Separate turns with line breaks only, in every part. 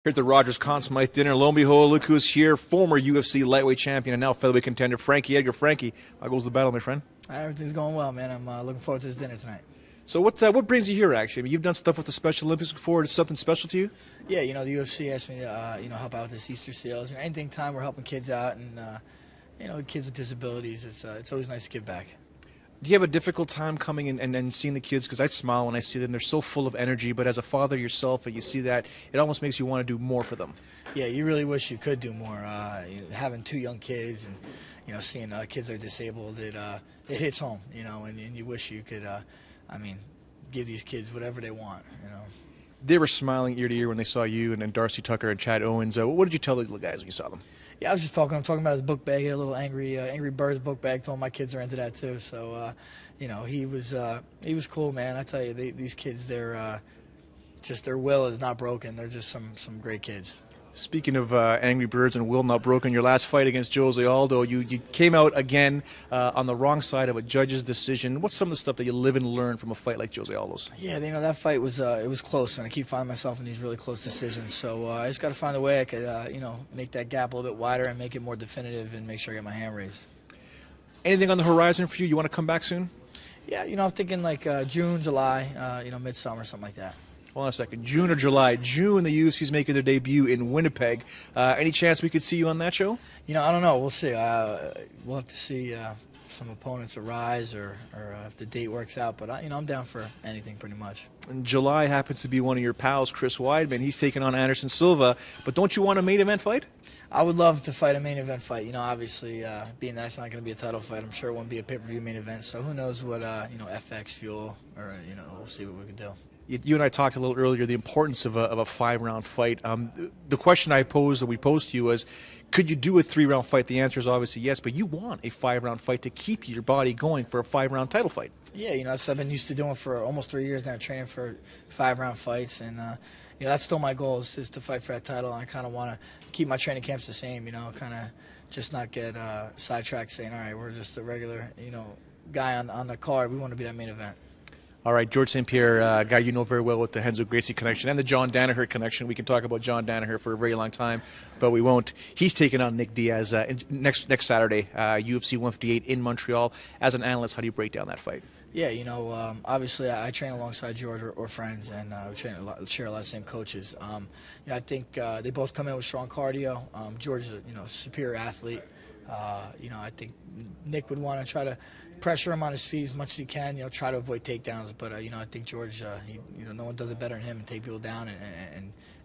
Here at the Rogers Conn Smythe dinner, lo and behold, look who's here, former UFC lightweight champion and now featherweight contender, Frankie Edgar. Frankie, how goes the battle, my friend?
Everything's going well, man. I'm looking forward to this dinner tonight.
So what brings you here, actually? I mean, you've done stuff with the Special Olympics before. Is something special to you?
Yeah, the UFC asked me to help out with this Easter sales. Anything time we're helping kids out and kids with disabilities, it's always nice to give back.
Do you have a difficult time coming in and seeing the kids? Because I smile when I see them. They're so full of energy. But as a father yourself, and you see that, it almost makes you want to do more for them.
Yeah, you really wish you could do more. Having two young kids and seeing kids that are disabled, it hits home. And you wish you could, give these kids whatever they want.
They were smiling ear to ear when they saw you and then Darcy Tucker and Chad Owens. What did you tell the little guys when you saw them?
Yeah, I'm talking about his book bag. He had a little Angry Birds book bag. Told him my kids are into that too. So, he was cool, man. I tell you, these kids, they're just their will is not broken. They're just some great kids.
Speaking of Angry Birds and will not broken, your last fight against Jose Aldo, you came out again on the wrong side of a judge's decision. What's some of the stuff that you live and learn from a fight like Jose Aldo's?
Yeah, that fight was it was close, and I keep finding myself in these really close decisions. So I just got to find a way I could make that gap a little bit wider and make it more definitive and make sure I get my hand raised. Anything
on the horizon for you? You want to come back soon?
Yeah, I'm thinking like June, July, midsummer, something like that.
Hold on a second. June or July? June, the UFC's making their debut in Winnipeg. Any chance we could see you on that show?
I don't know. We'll see. We'll have to see if some opponents arise or if the date works out. But I'm down for anything pretty much.
And July happens to be one of your pals, Chris Weidman. He's taking on Anderson Silva. But don't you want a main event fight?
I would love to fight a main event fight. Obviously, being that it's not going to be a title fight, I'm sure it won't be a pay-per-view main event. So who knows what FX Fuel or we'll see what we can do.
You and I talked a little earlier the importance of a 5-round fight. The question I posed that we posed to you was, could you do a 3-round fight? The answer is obviously yes, but you want a 5-round fight to keep your body going for a 5-round title fight.
Yeah, that's what I've been used to doing for almost 3 years now, training for 5-round fights, and that's still my goal is to fight for that title. And I kind of want to keep my training camps the same, kind of just not get sidetracked saying, all right, we're just a regular, guy on the card. We want to be that main event.
All right, Georges St-Pierre, a guy you know very well with the Renzo Gracie connection and the John Danaher connection. We can talk about John Danaher for a very long time, but we won't. He's taking on Nick Diaz next Saturday, UFC 158 in Montreal. As an analyst, how do you break down that fight?
Yeah, obviously I train alongside George or friends, and we share a lot of same coaches. I think they both come in with strong cardio. George is a superior athlete. I think Nick would want to try to pressure him on his feet as much as he can. Try to avoid takedowns. But I think George, no one does it better than him and take people down.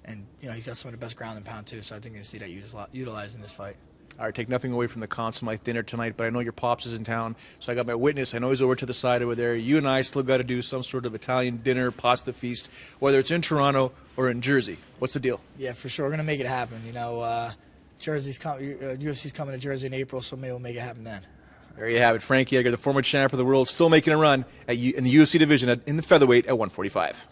And he's got some of the best ground and pound too. So I think you're going to see that utilized in this fight.
All right, take nothing away from the Conn Smythe dinner tonight, but I know your pops is in town, so I got my witness. I know he's over to the side over there. You and I still got to do some sort of Italian dinner, pasta feast, whether it's in Toronto or in Jersey. What's the deal?
Yeah, for sure. We're going to make it happen. UFC's coming to Jersey in April, so maybe we'll make it happen then.
There you have it. Frankie Edgar, the former champ of the world, still making a run in the UFC division in the featherweight at 145.